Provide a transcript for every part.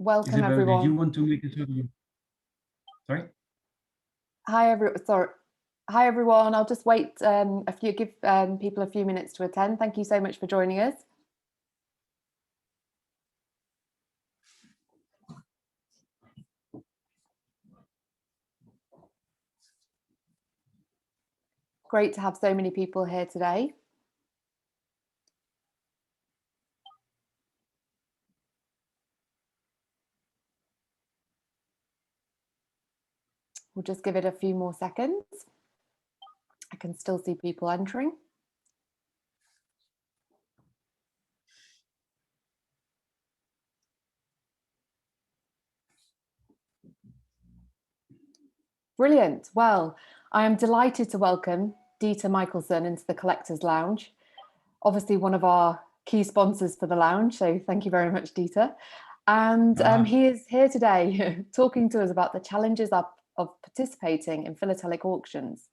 welcome everyone. Did you want to make a sort of, sorry? Hi everyone. I'll just wait give people a few minutes to attend. Thank you so much for joining us. Great to have so many people here today. We'll just give it a few more seconds. I can still see people entering. Brilliant. Well, I am delighted to welcome Dieter Michelson into the Collectors Lounge. Obviously one of our key sponsors for the lounge, so thank you very much, Dieter. And he is here today talking to us about the challenges of participating in philatelic auctions.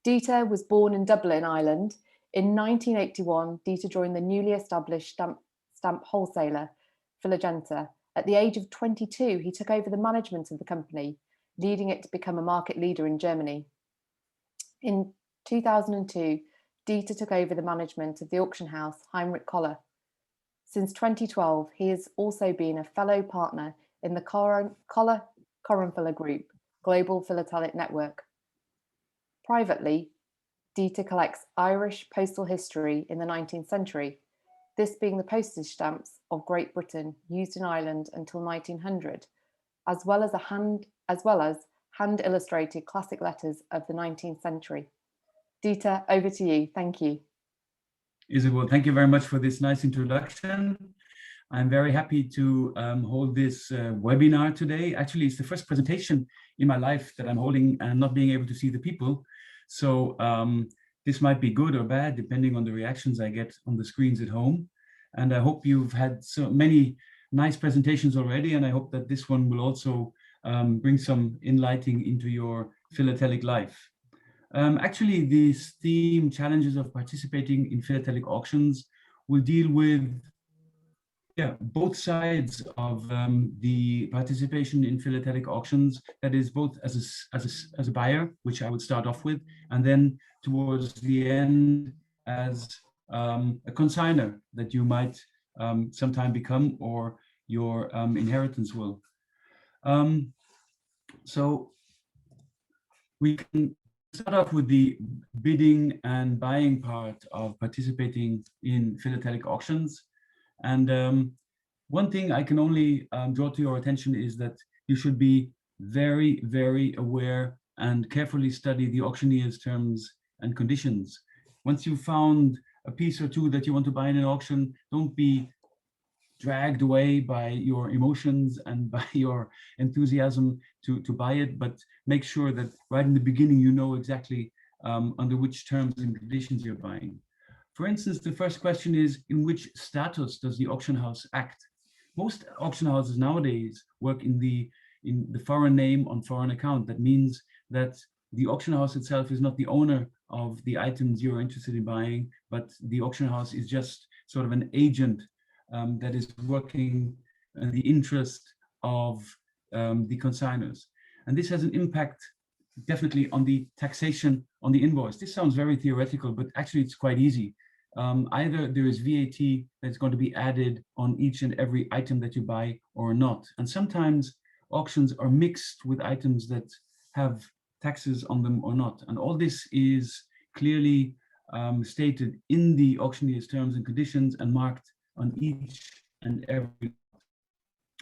Dieter was born in Dublin, Ireland. In 1981, Dieter joined the newly established stamp wholesaler, Philagenta. At the age of 22, he took over the management of the company, leading it to become a market leader in Germany. In 2002, Dieter took over the management of the auction house Heinrich Koehler. Since 2012, he has also been a fellow partner in the Koehler Group Global Philatelic Network. Privately, Dieter collects Irish postal history in the 19th century, this being the postage stamps of Great Britain used in Ireland until 1900, as well as hand-illustrated classic letters of the 19th century. Dieter, over to you. Thank you. Isabel, thank you very much for this nice introduction. I'm very happy to hold this webinar today. Actually, it's the first presentation in my life that I'm holding and not being able to see the people. So this might be good or bad, depending on the reactions I get on the screens at home. And I hope you've had so many nice presentations already, and I hope that this one will also bring some enlightening into your philatelic life. Actually, this theme, challenges of participating in philatelic auctions, will deal with both sides of the participation in philatelic auctions. That is both as a buyer, which I would start off with, and then towards the end as a consignor that you might sometime become, or your inheritance will. So we can start off with the bidding and buying part of participating in philatelic auctions. And one thing I can only draw to your attention is that you should be very, very aware and carefully study the auctioneer's terms and conditions. Once you've found a piece or two that you want to buy in an auction, don't be dragged away by your emotions and by your enthusiasm to buy it, but make sure that right in the beginning you know exactly under which terms and conditions you're buying. For instance, the first question is, in which status does the auction house act? Most auction houses nowadays work in the foreign name on foreign account. That means that the auction house itself is not the owner of the items you're interested in buying, but the auction house is just sort of an agent that is working in the interest of the consignors. And this has an impact definitely on the taxation on the invoice. This sounds very theoretical, but actually it's quite easy. Either there is VAT that's going to be added on each and every item that you buy or not. And sometimes auctions are mixed with items that have taxes on them or not. And all this is clearly stated in the auctioneer's terms and conditions and marked on each and every.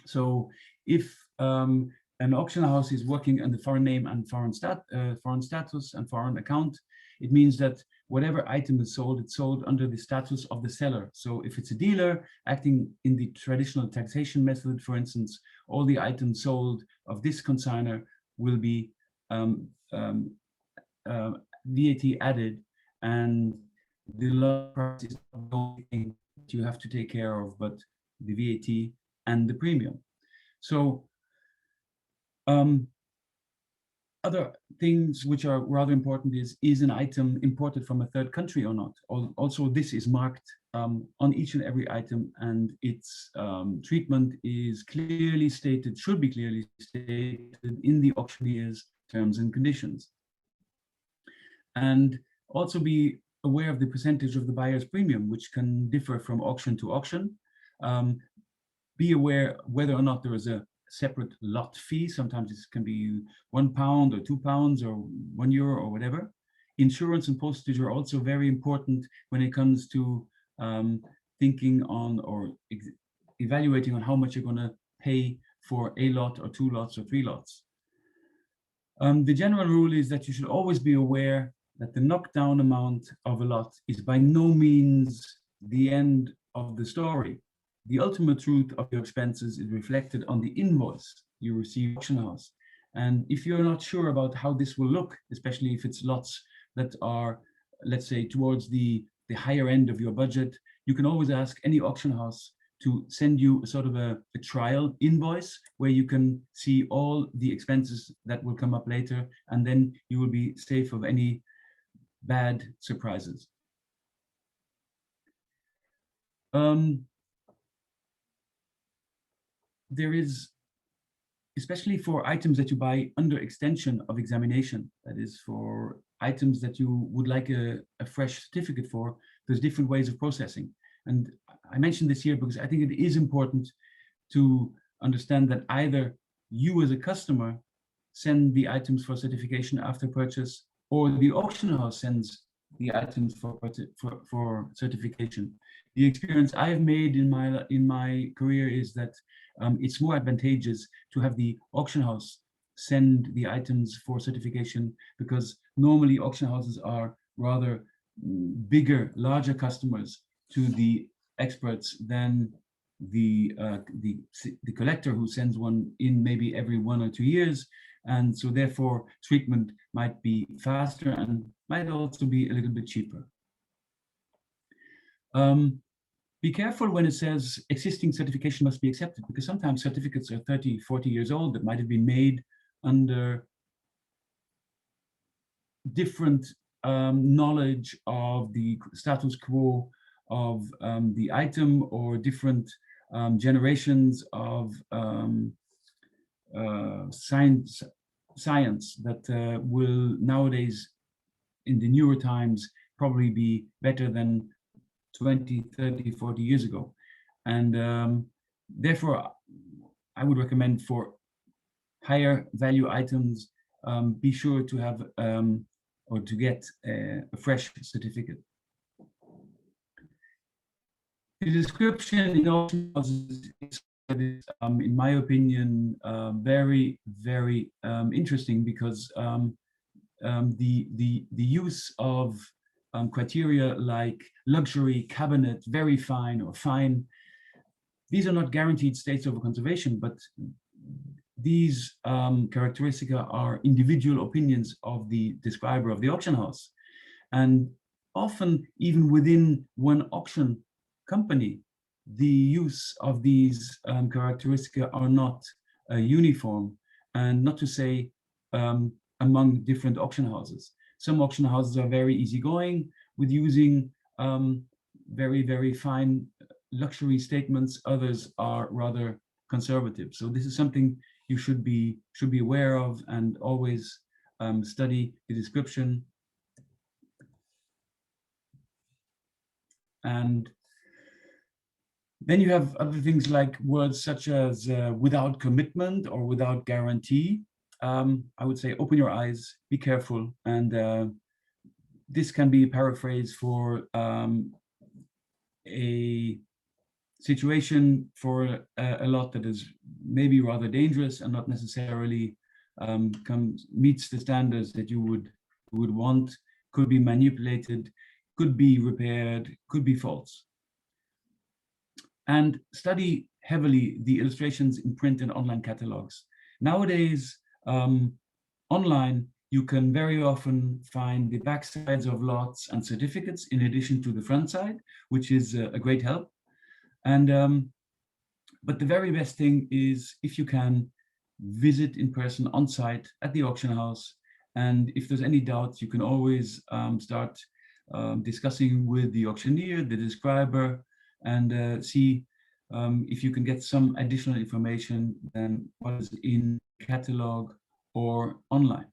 So if an auction house is working under foreign name and foreign status and foreign account, it means that whatever item is sold, it's sold under the status of the seller. So if it's a dealer acting in the traditional taxation method, for instance, all the items sold of this consignor will be VAT added, and the low price is not the only thing that you have to take care of, but the VAT and the premium. So other things which are rather important is an item imported from a third country or not? Also, this is marked on each and every item, and its treatment is clearly stated, should be clearly stated in the auctioneer's terms and conditions. And also be aware of the percentage of the buyer's premium, which can differ from auction to auction. Be aware whether or not there is a separate lot fee. Sometimes it can be £1 or £2 or €1 or whatever. Insurance and postage are also very important when it comes to thinking on or evaluating on how much you're going to pay for a lot or 2 lots or 3 lots. The general rule is that you should always be aware that the knockdown amount of a lot is by no means the end of the story. The ultimate truth of your expenses is reflected on the invoice you receive auction house. And if you're not sure about how this will look, especially if it's lots that are, let's say, towards the higher end of your budget, you can always ask any auction house to send you a sort of a trial invoice where you can see all the expenses that will come up later, and then you will be safe of any bad surprises. There is, especially for items that you buy under extension of examination, that is for items that you would like a fresh certificate for, there's different ways of processing. And I mentioned this here because I think it is important to understand that either you as a customer send the items for certification after purchase, or the auction house sends the items for certification. The experience I've made in my career is that it's more advantageous to have the auction house send the items for certification, because normally auction houses are rather bigger, larger customers to the experts than the collector who sends one in maybe every 1 or 2 years. And so therefore treatment might be faster and might also be a little bit cheaper. Be careful when it says existing certification must be accepted, because sometimes certificates are 30, 40 years old that might have been made under different knowledge of the status quo of the item, or different generations of science that will nowadays, in the newer times, probably be better than 20, 30, 40 years ago. And therefore, I would recommend for higher value items, be sure to have or to get a fresh certificate. The description in auction houses is, in my opinion, very, very interesting, because the use of criteria like luxury, cabinet, very fine, or fine, these are not guaranteed states of conservation, but these characteristics are individual opinions of the describer of the auction house. And often, even within one auction company, the use of these characteristics are not uniform, and not to say among different auction houses. Some auction houses are very easygoing with using very, very fine luxury statements. Others are rather conservative. So this is something you should be aware of, and always study the description. And then you have other things like words such as without commitment or without guarantee. I would say open your eyes, be careful, and this can be a paraphrase for a situation for a lot that is maybe rather dangerous and not necessarily meets the standards that you would want, could be manipulated, could be repaired, could be false. And study heavily the illustrations in print and online catalogs. Nowadays, online, you can very often find the back sides of lots and certificates in addition to the front side, which is a great help. And but the very best thing is if you can visit in person on site at the auction house And if there's any doubts, you can always start discussing with the auctioneer, the describer, and see if you can get some additional information than what is in catalog or online.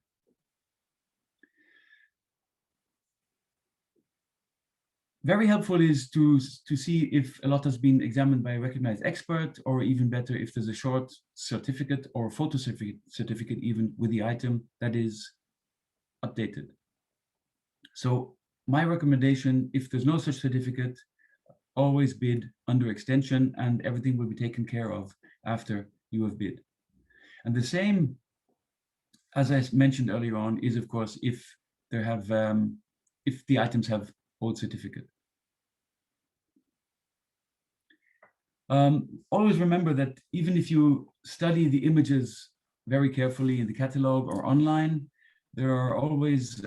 Very helpful is to see if a lot has been examined by a recognized expert, or even better, if there's a short certificate or photo certificate even with the item that is updated. So my recommendation, if there's no such certificate, always bid under extension and everything will be taken care of after you have bid. And the same, as I mentioned earlier on, is of course if the items have old certificate. Always remember that even if you study the images very carefully in the catalog or online, there are always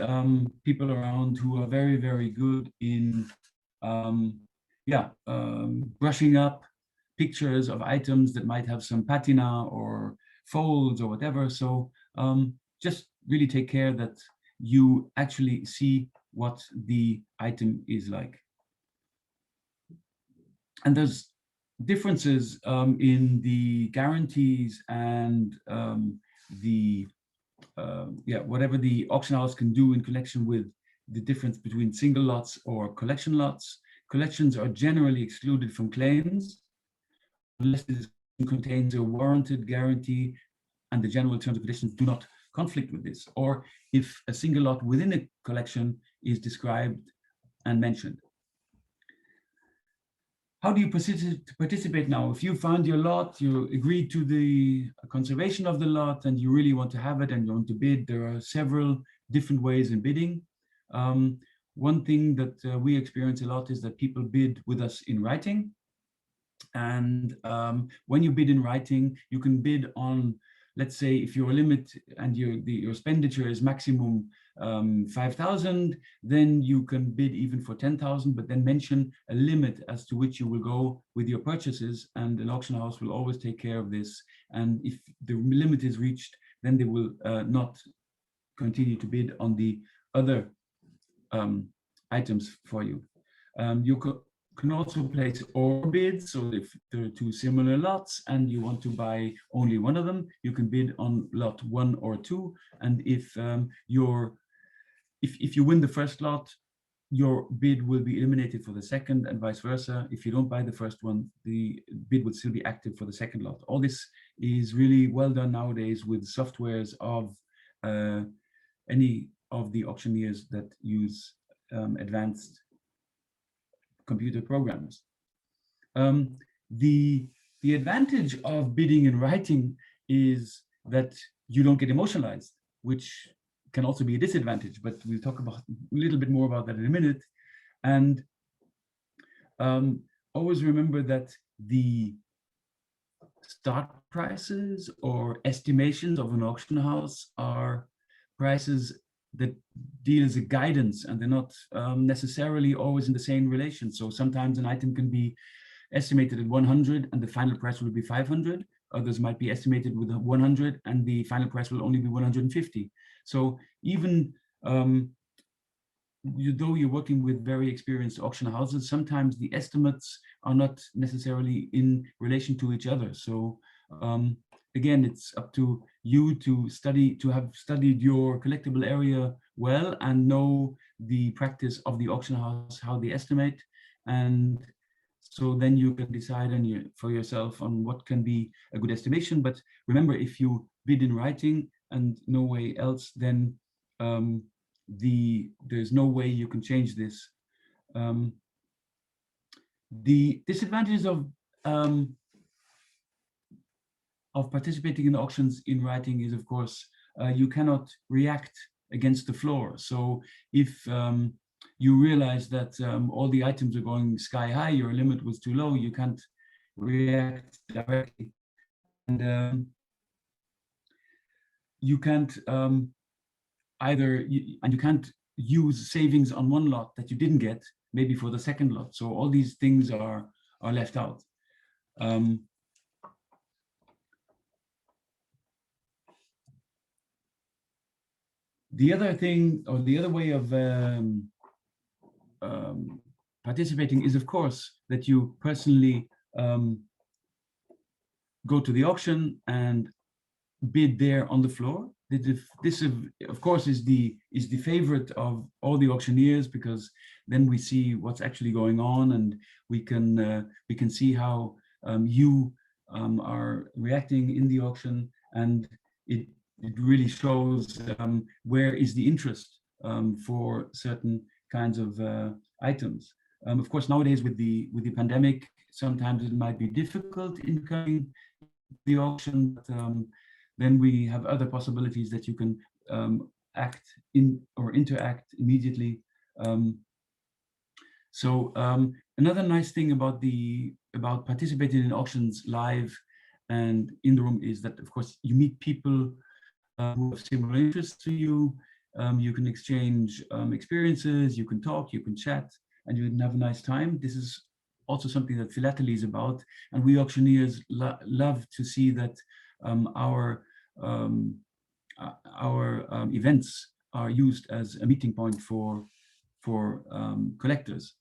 people around who are very, very good in brushing up pictures of items that might have some patina or folds or whatever. So just really take care that you actually see what the item is like. And there's differences in the guarantees and whatever the auction house can do in connection with the difference between single lots or collection lots. Collections are generally excluded from claims unless it contains a warranted guarantee and the general terms and conditions do not conflict with this, or if a single lot within a collection is described and mentioned. How do you participate now? If you found your lot, you agreed to the conservation of the lot, and you really want to have it and you want to bid, there are several different ways in bidding. One thing that we experience a lot is that people bid with us in writing. And when you bid in writing, you can bid on, let's say, if your limit and your expenditure is maximum 5,000, then you can bid even for 10,000, but then mention a limit as to which you will go with your purchases, and an auction house will always take care of this. And if the limit is reached, then they will not continue to bid on the other items for you. You can also place or bids. So if there are two similar lots and you want to buy only one of them, you can bid on lot 1 or 2. And if if you win the first lot, your bid will be eliminated for the second, and vice versa. If you don't buy the first one, the bid would still be active for the second lot. All this is really well done nowadays with softwares of any of the auctioneers that use advanced computer programs. The advantage of bidding in writing is that you don't get emotionalized, which can also be a disadvantage, but we'll talk about a little bit more about that in a minute. And always remember that the start prices or estimations of an auction house are prices that deal as a guidance, and they're not necessarily always in the same relation. So sometimes an item can be estimated at 100 and the final price will be 500. Others might be estimated with 100 and the final price will only be 150. So even though you're working with very experienced auction houses, sometimes the estimates are not necessarily in relation to each other. So again, it's up to you to have studied your collectible area well and know the practice of the auction house, how they estimate. And so then you can decide for yourself on what can be a good estimation. But remember, if you bid in writing and no way else, then there's no way you can change this. The disadvantages of participating in auctions in writing is, of course, you cannot react against the floor. So if you realize that all the items are going sky high, your limit was too low, you can't react directly. And you can't you can't use savings on one lot that you didn't get, maybe for the second lot. So all these things are left out. The other thing, or the other way of participating is, of course, that you personally go to the auction and bid there on the floor. This, of course, is the favorite of all the auctioneers, because then we see what's actually going on, and we can see how you are reacting in the auction, and it really shows where is the interest for certain kinds of items. Of course, nowadays with the pandemic, sometimes it might be difficult in coming the auction, but then we have other possibilities that you can act in or interact immediately. Another nice thing about participating in auctions live and in the room is that, of course, you meet people who have similar interests to you. You can exchange experiences, you can talk, you can chat, and you can have a nice time. This is also something that philately is about, and we auctioneers love to see that our events are used as a meeting point for collectors.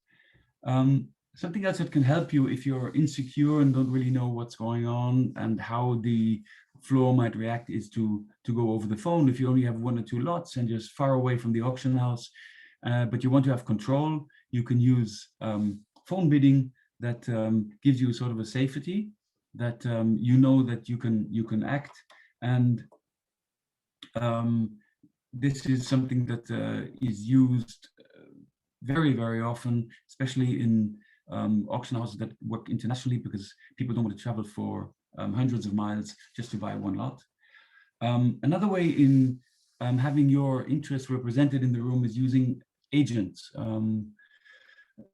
Something else that can help you if you're insecure and don't really know what's going on and how the floor might react is to go over the phone. If you only have 1 or 2 lots and you're far away from the auction house, but you want to have control, you can use phone bidding. That gives you sort of a safety that you know that you can act, and this is something that is used very, very often, especially in auction houses that work internationally, because people don't want to travel for hundreds of miles just to buy 1 lot. Another way in having your interests represented in the room is using agents.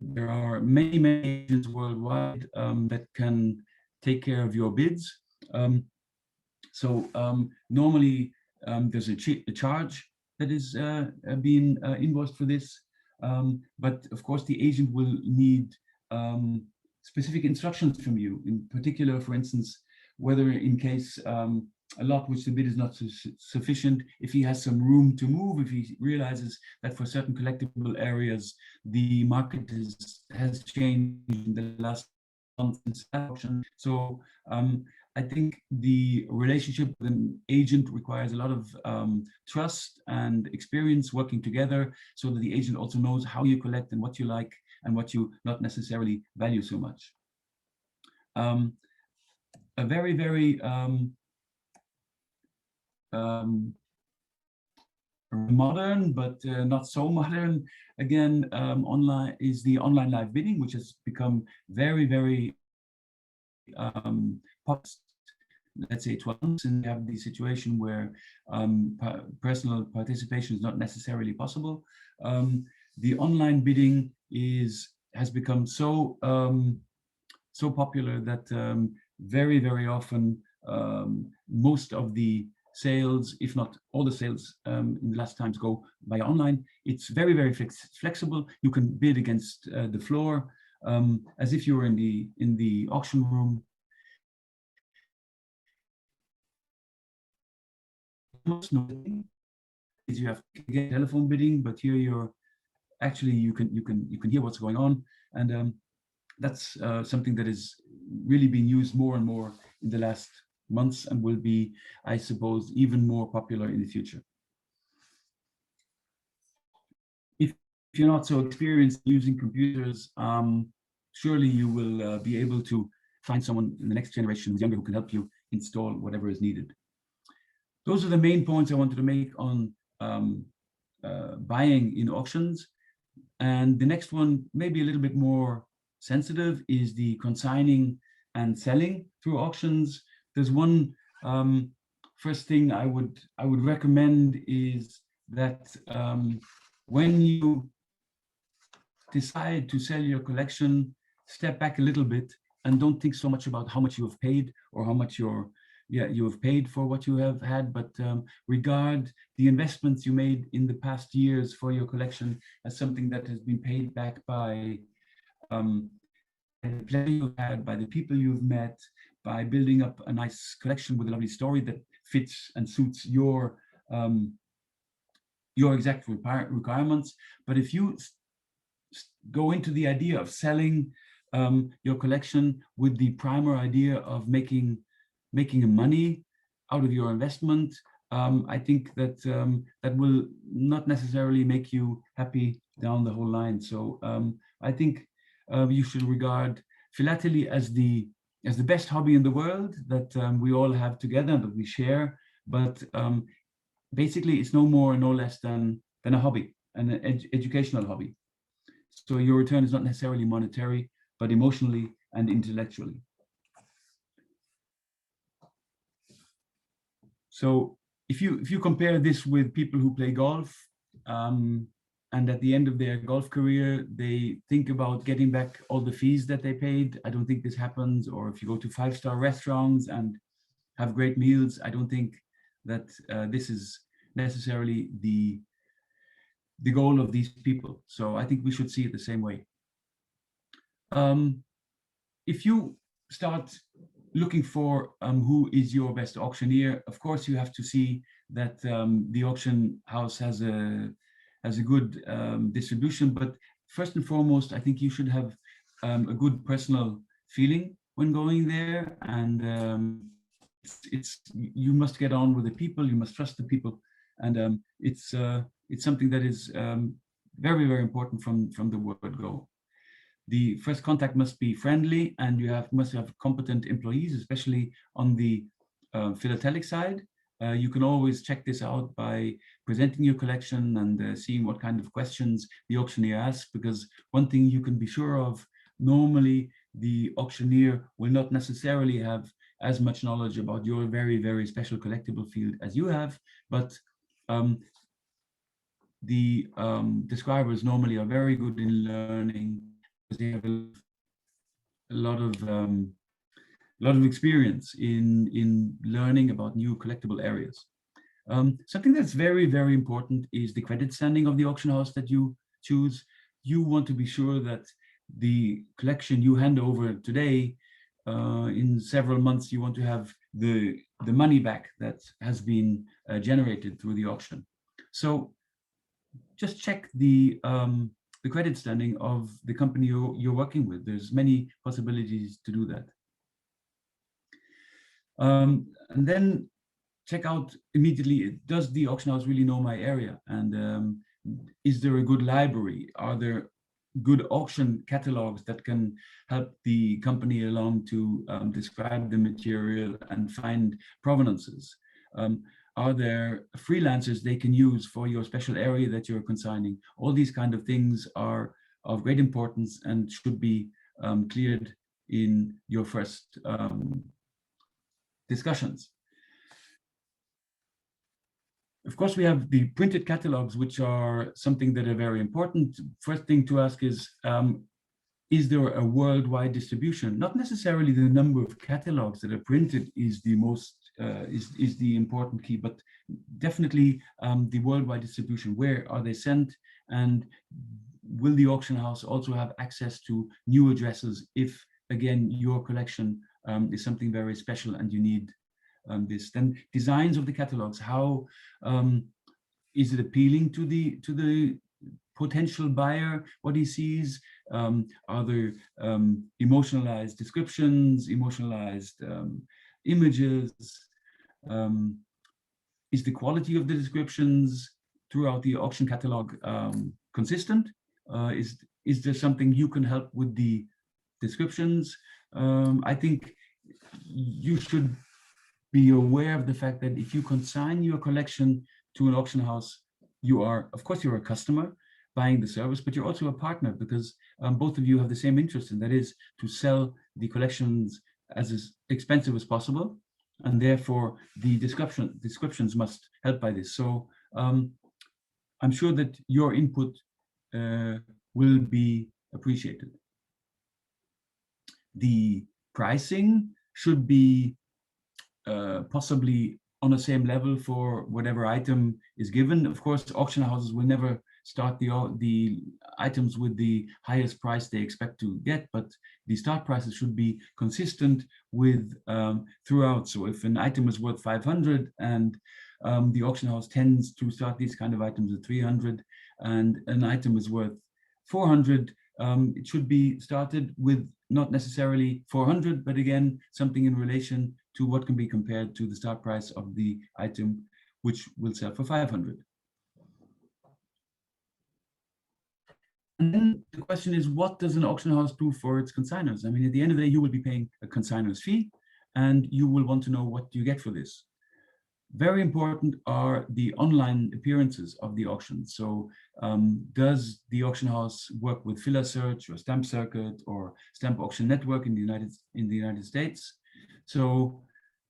There are many agents worldwide that can take care of your bids. Normally there's a charge that is being invoiced for this, but of course the agent will need specific instructions from you. In particular, for instance, whether in case a lot which the bid is not sufficient, if he has some room to move, if he realizes that for certain collectible areas the market has changed in the last month since that auction. So I think the relationship with an agent requires a lot of trust and experience working together, so that the agent also knows how you collect and what you like and what you not necessarily value so much. A very, very modern, but not so modern, again, online is the online live bidding, which has become very, very popular. Let's say 12 months, and you have the situation where personal participation is not necessarily possible. The online bidding has become so popular that very, very often most of the sales, if not all the sales in the last times, go via online. It's very, very flexible. You can bid against the floor as if you were in the auction room. Is you have to get telephone bidding, but here you're actually you can hear what's going on, and that's something that is really being used more and more in the last months, and will be, I suppose, even more popular in the future. If you're not so experienced using computers, surely you will be able to find someone in the next generation who's younger who can help you install whatever is needed. Those are the main points I wanted to make on buying in auctions. And the next one, maybe a little bit more sensitive, is the consigning and selling through auctions. There's one first thing I would recommend is that when you decide to sell your collection, step back a little bit and don't think so much about how much you have paid or how much you have paid for what you have had, but regard the investments you made in the past years for your collection as something that has been paid back by the pleasure you've had, by the people you've met, by building up a nice collection with a lovely story that fits and suits your your exact requirements. But if you go into the idea of selling your collection with the primer idea of making money out of your investment, I think that that will not necessarily make you happy down the whole line. So I think you should regard philately as the best hobby in the world that we all have together and that we share. But basically, it's no more, no less than a hobby, an educational hobby. So your return is not necessarily monetary, but emotionally and intellectually. So if you compare this with people who play golf, and at the end of their golf career, they think about getting back all the fees that they paid. I don't think this happens. Or if you go to 5-star restaurants and have great meals, I don't think that this is necessarily the goal of these people. So I think we should see it the same way. If you start looking for who is your best auctioneer, of course you have to see that the auction house has a good distribution. But first and foremost, I think you should have a good personal feeling when going there, and it's you must get on with the people, you must trust the people, and it's something that is very, very important from the word go. The first contact must be friendly, and you must have competent employees, especially on the philatelic side. You can always check this out by presenting your collection and seeing what kind of questions the auctioneer asks, because one thing you can be sure of, normally the auctioneer will not necessarily have as much knowledge about your very, very special collectible field as you have, but the describers normally are very good in learning, because they have a lot of experience in learning about new collectible areas. Something that's very, very important is the credit standing of the auction house that you choose. You want to be sure that the collection you hand over today, in several months, you want to have the money back that has been generated through the auction. So just check the credit standing of the company you're working with. There's many possibilities to do that. And then check out immediately, does the auction house really know my area? And is there a good library? Are there good auction catalogues that can help the company along to describe the material and find provenances? Are there freelancers they can use for your special area that you're consigning? All these kind of things are of great importance and should be cleared in your first discussions. Of course, we have the printed catalogs, which are something that are very important. First thing to ask is there a worldwide distribution? Not necessarily the number of catalogs that are printed is the most is the important key, but definitely the worldwide distribution. Where are they sent? And will the auction house also have access to new addresses if, again, your collection is something very special and you need this? Then designs of the catalogs. How is it appealing to the potential buyer, what he sees? Are there emotionalized descriptions, emotionalized images? Is the quality of the descriptions throughout the auction catalog consistent? Is there something you can help with the descriptions? I think you should be aware of the fact that if you consign your collection to an auction house, you are, of course, you're a customer buying the service, but you're also a partner, because both of you have the same interest, and that is to sell the collections as expensive as possible, and therefore the descriptions must help by this. So I'm sure that your input will be appreciated. The pricing should be possibly on the same level for whatever item is given. Of course, auction houses will never start the items with the highest price they expect to get, but the start prices should be consistent with throughout. So if an item is worth 500 and the auction house tends to start these kind of items at 300, and an item is worth 400. It should be started with not necessarily 400, but again, something in relation to what can be compared to the start price of the item, which will sell for 500. And then the question is, what does an auction house do for its consignors? I mean, at the end of the day, you will be paying a consignor's fee, and you will want to know what you get for this. Very important are the online appearances of the auction. So does the auction house work with philatelic or Stamp Circuit or Stamp Auction Network in the United States? So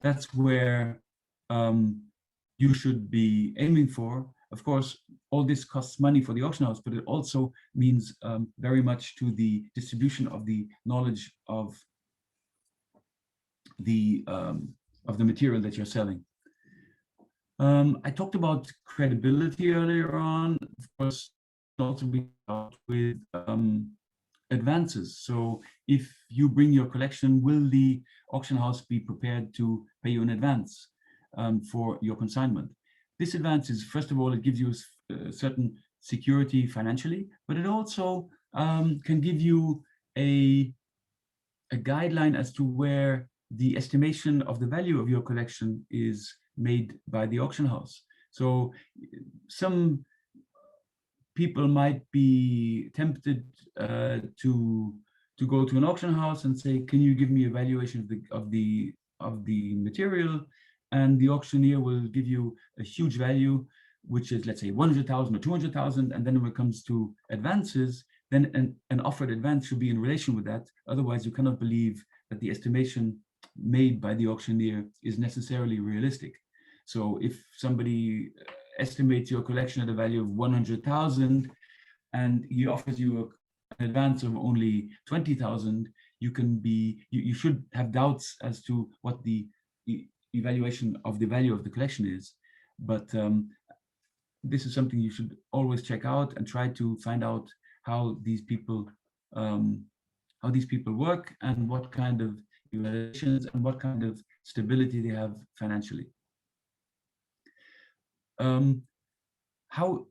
that's where you should be aiming for. Of course, all this costs money for the auction house, but it also means very much to the distribution of the knowledge of the material that you're selling. I talked about credibility earlier on. Of course, also be out with advances. So if you bring your collection, will the auction house be prepared to pay you in advance for your consignment? This advance is, first of all, it gives you a certain security financially, but it also can give you a guideline as to where the estimation of the value of your collection is made by the auction house. So some people might be tempted to go to an auction house and say, can you give me a valuation of the material? And the auctioneer will give you a huge value, which is, let's say, 100,000 or 200,000. And then when it comes to advances, then an offered advance should be in relation with that. Otherwise, you cannot believe that the estimation made by the auctioneer is necessarily realistic. So if somebody estimates your collection at a value of 100,000 and he offers you an advance of only 20,000, you should have doubts as to what the evaluation of the value of the collection is. But this is something you should always check out and try to find out how these people work and what kind of evaluations and what kind of stability they have financially. How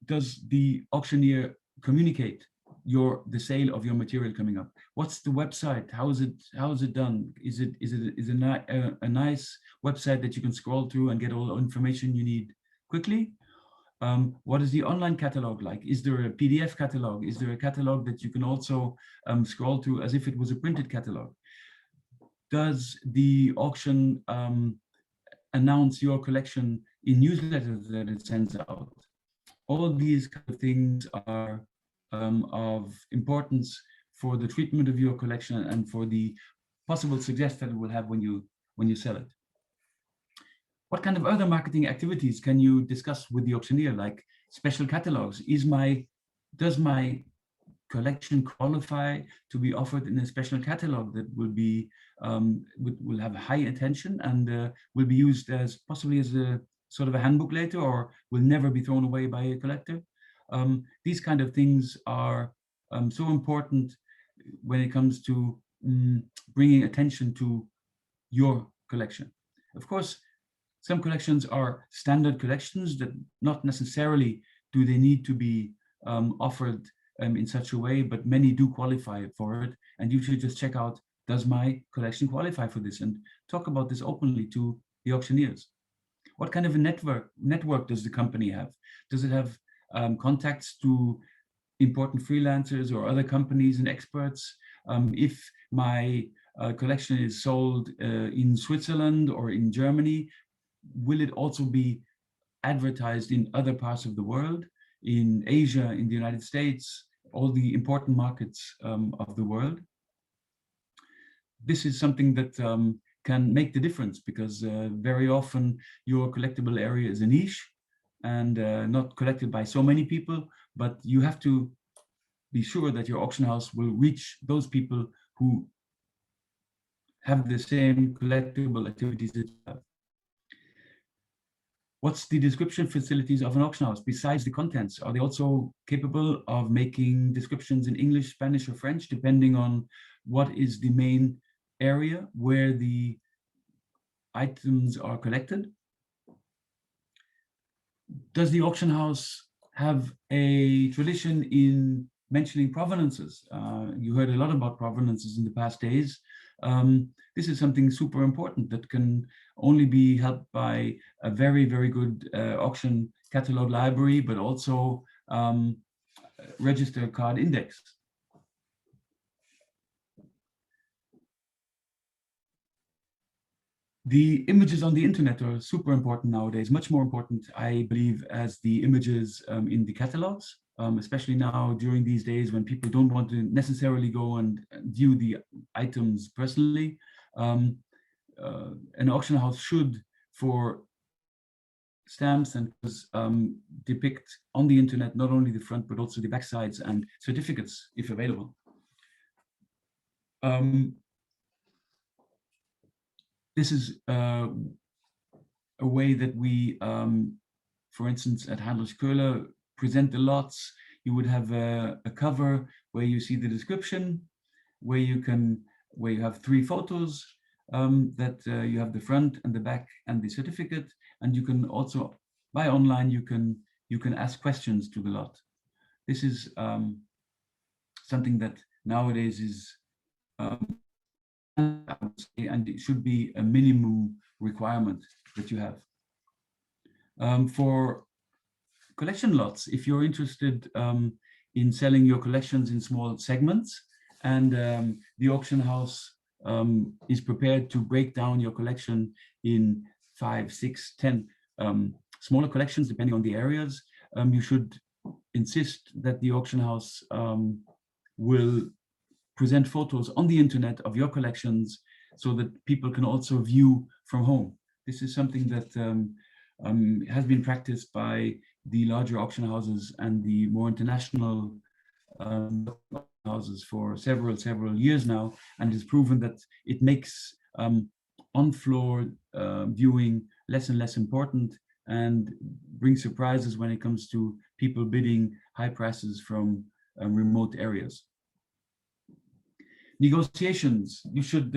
does the auctioneer communicate the sale of your material coming up? What's the website? How is it done? Is it a nice website that you can scroll through and get all the information you need quickly? What is the online catalog like? Is there a PDF catalog? Is there a catalog that you can also scroll through as if it was a printed catalog? Does the auction announce your collection in newsletters that it sends out? All these kind of things are of importance for the treatment of your collection and for the possible success that it will have when you sell it. What kind of other marketing activities can you discuss with the auctioneer, like special catalogs? Does my collection qualify to be offered in a special catalog that will have high attention and will be used as possibly as a sort of a handbook later, or will never be thrown away by a collector? These kind of things are so important when it comes to bringing attention to your collection. Of course, some collections are standard collections that not necessarily do they need to be offered in such a way, but many do qualify for it. And you should just check out, does my collection qualify for this? And talk about this openly to the auctioneers. What kind of a network does the company have? Does it have contacts to important freelancers or other companies and experts? If my collection is sold in Switzerland or in Germany, will it also be advertised in other parts of the world, in Asia, in the United States, all the important markets of the world? This is something that can make the difference, because very often your collectible area is a niche and not collected by so many people, but you have to be sure that your auction house will reach those people who have the same collectible activities that you have. What's the description facilities of an auction house besides the contents? Are they also capable of making descriptions in English, Spanish, or French, depending on what is the main area where the items are collected? does the auction house have a tradition in mentioning provenances? You heard a lot about provenances in the past days. This is something super important that can only be helped by a very, very good auction catalog library, but also register card index. The images on the internet are super important nowadays, much more important, I believe, as the images in the catalogs, especially now during these days when people don't want to necessarily go and view the items personally. An auction house should, for stamps and depict on the internet not only the front but also the back sides and certificates if available. This is a way that we, for instance, at Heinrich Koehler, present the lots. You would have a cover where you see the description, where you have 3 photos, that you have the front and the back and the certificate, and you can also, by online, you can ask questions to the lot. This is something that nowadays is, I would say, and it should be a minimum requirement that you have. For collection lots, if you're interested in selling your collections in small segments, and the auction house is prepared to break down your collection in 5, 6, 10 smaller collections, depending on the areas, you should insist that the auction house will present photos on the internet of your collections so that people can also view from home. This is something that has been practiced by the larger auction houses and the more international houses for several years now, and it's proven that it makes on-floor viewing less and less important and brings surprises when it comes to people bidding high prices from remote areas. Negotiations, you should,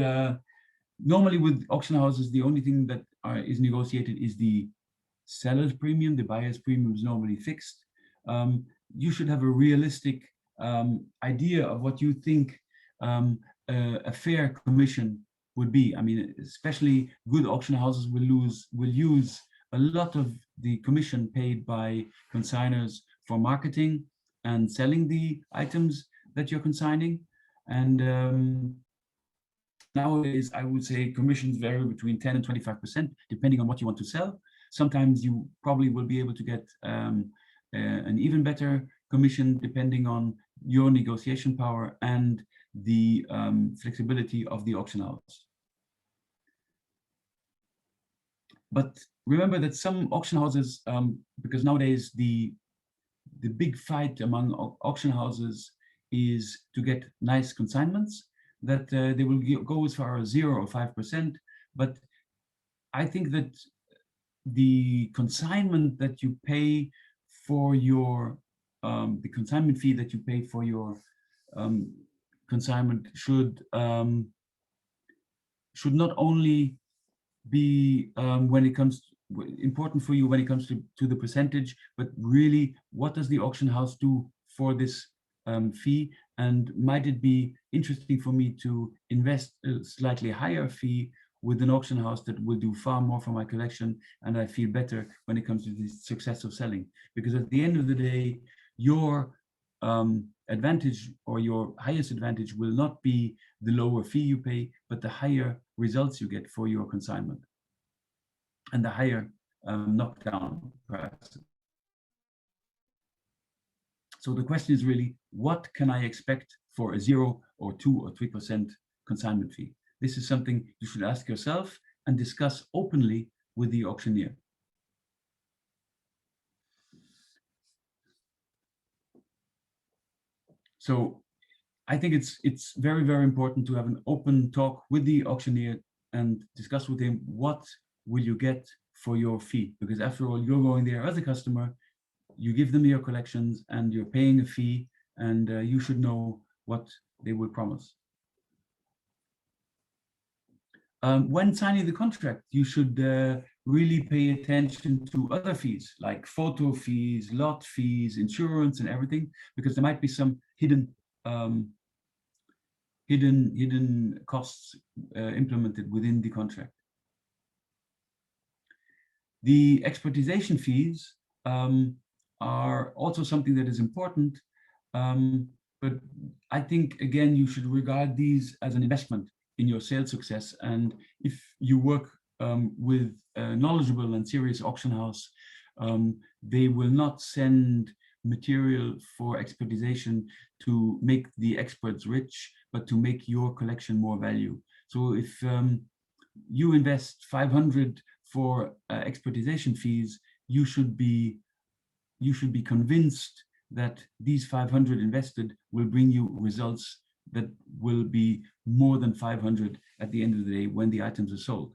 normally with auction houses, the only thing that is negotiated is the seller's premium. The buyer's premium is normally fixed. You should have a realistic idea of what you think a fair commission would be. I mean, especially good auction houses will use a lot of the commission paid by consignors for marketing and selling the items that you're consigning. And nowadays, I would say commissions vary between 10 and 25%, depending on what you want to sell. Sometimes you probably will be able to get an even better commission depending on your negotiation power and the flexibility of the auction house. But remember that some auction houses, because nowadays the big fight among auction houses is to get nice consignments, that they will go as far as 0 or 5%. But I think that the consignment that you pay for your, the consignment fee that you pay for your consignment should not only be when it comes important for you when it comes to the percentage, but really what does the auction house do for this fee, and might it be interesting for me to invest a slightly higher fee with an auction house that will do far more for my collection, and I feel better when it comes to the success of selling. Because at the end of the day, your advantage or your highest advantage will not be the lower fee you pay, but the higher results you get for your consignment and the higher knockdown price. So the question is really, what can I expect for a 0 or 2 or 3% consignment fee? This is something you should ask yourself and discuss openly with the auctioneer. So I think it's very, very important to have an open talk with the auctioneer and discuss with him what will you get for your fee, because after all, you're going there as a customer, you give them your collections and you're paying a fee, and you should know what they will promise. When signing the contract, you should really pay attention to other fees like photo fees, lot fees, insurance, and everything, because there might be some hidden costs implemented within the contract. The expertisation fees are also something that is important, but I think, again, you should regard these as an investment in your sales success. And if you work with a knowledgeable and serious auction house, they will not send material for expertisation to make the experts rich, but to make your collection more value. So if you invest 500 for expertisation fees, you should be convinced that these 500 invested will bring you results that will be more than 500 at the end of the day when the items are sold.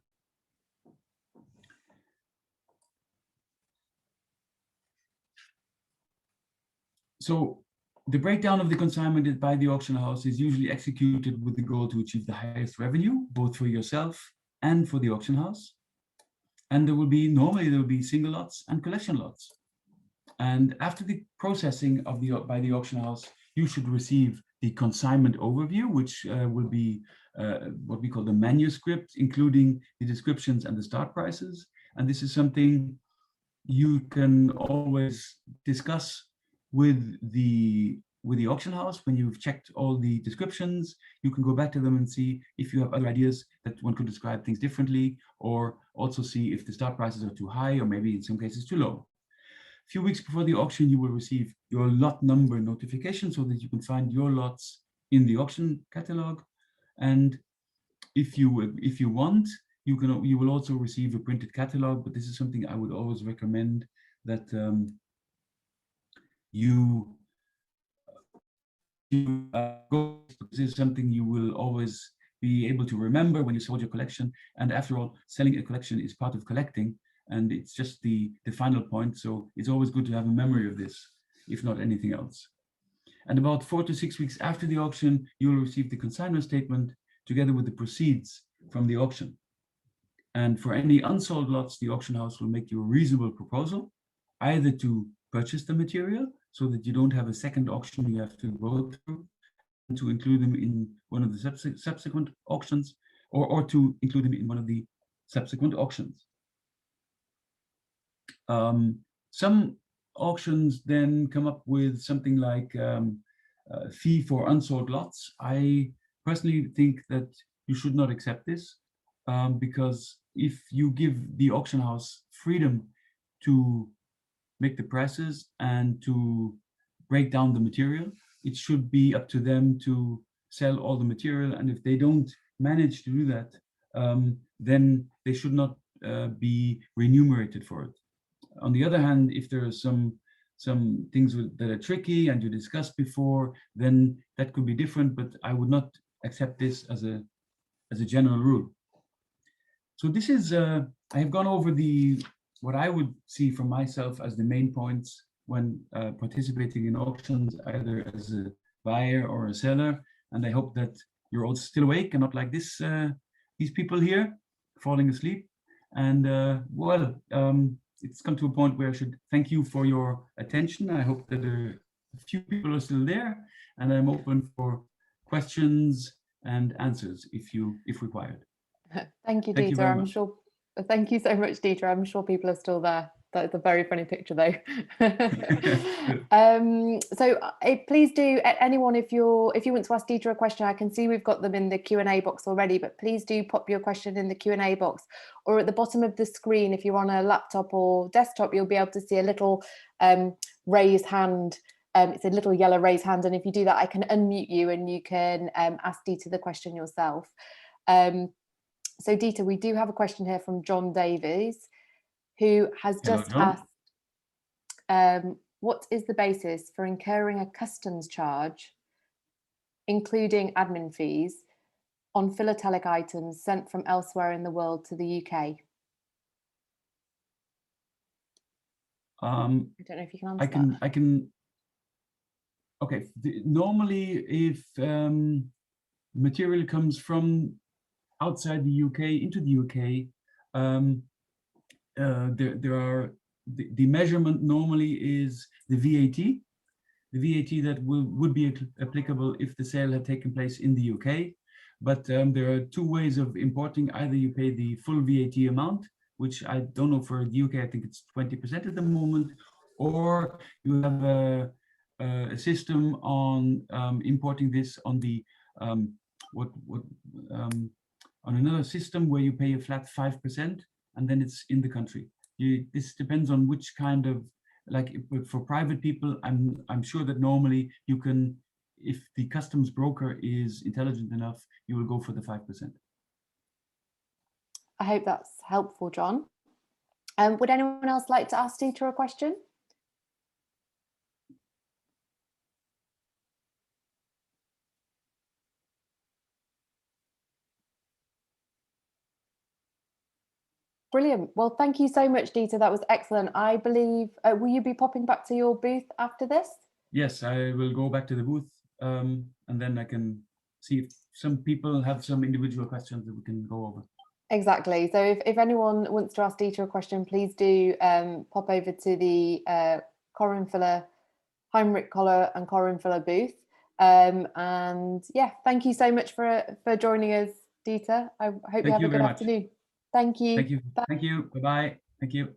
So the breakdown of the consignment by the auction house is usually executed with the goal to achieve the highest revenue, both for yourself and for the auction house. And normally there will be single lots and collection lots. And after the processing of by the auction house, you should receive the consignment overview, which will be what we call the manuscript, including the descriptions and the start prices. And this is something you can always discuss with the auction house. When you've checked all the descriptions, you can go back to them and see if you have other ideas that one could describe things differently, or also see if the start prices are too high, or maybe in some cases too low. A few weeks before the auction, you will receive your lot number notification so that you can find your lots in the auction catalog. And if you want, you will also receive a printed catalog, but this is something I would always recommend that this is something you will always be able to remember when you sold your collection. And after all, selling a collection is part of collecting, and it's just the final point. So it's always good to have a memory of this, if not anything else. And about 4 to 6 weeks after the auction, you will receive the consignor statement together with the proceeds from the auction. And for any unsold lots, the auction house will make you a reasonable proposal, either to purchase the material so that you don't have a second auction you have to go through, and to include them in one of the subsequent auctions, or to include them in one of the subsequent auctions. Some auctions then come up with something like a fee for unsold lots. I personally think that you should not accept this, because if you give the auction house freedom to make the prices and to break down the material, it should be up to them to sell all the material. And if they don't manage to do that, then they should not be remunerated for it. On the other hand, if there are some things that are tricky and you discussed before, then that could be different, but I would not accept this as a general rule. So this is, I have gone over what I would see for myself as the main points when participating in auctions, either as a buyer or a seller. And I hope that you're all still awake and not like this, these people here falling asleep. And it's come to a point where I should thank you for your attention. I hope that a few people are still there, and I'm open for questions and answers if required. Thank you, Dieter. I'm sure. Thank you so much, Dieter. I'm sure people are still there. That's a very funny picture, though. So please do, anyone, if you want to ask Dieter a question, I can see we've got them in the Q&A box already, but please do pop your question in the Q&A box, or at the bottom of the screen. If you're on a laptop or desktop, you'll be able to see a little raised hand. It's a little yellow raised hand, and if you do that, I can unmute you and you can ask Dieter the question yourself. So Dieter, we do have a question here from John Davies, who has just asked, what is the basis for incurring a customs charge, including admin fees, on philatelic items sent from elsewhere in the world to the UK? I don't know if you can answer that. I can. Okay. Normally, if material comes from outside the UK into the UK, there are the measurement normally is the VAT. The VAT that would be applicable if the sale had taken place in the UK. But there are two ways of importing. Either you pay the full VAT amount, which I don't know for the UK, I think it's 20% at the moment, or you have a system on importing this on the on another system where you pay a flat 5% and then it's in the country. This depends on which kind of, like for private people, I'm sure that normally you can, if the customs broker is intelligent enough, you will go for the 5%. I hope that's helpful, John. Would anyone else like to ask Dieter a question? Brilliant. Well, thank you so much, Dieter. That was excellent. I believe, will you be popping back to your booth after this? Yes, I will go back to the booth and then I can see if some people have some individual questions that we can go over. Exactly. So if anyone wants to ask Dieter a question, please do pop over to the Heinrich Koehler and Koehler booth. And yeah, thank you so much for joining us, Dieter. I hope you have a good afternoon. Thank you. Thank you. Bye. Thank you. Bye-bye. Thank you.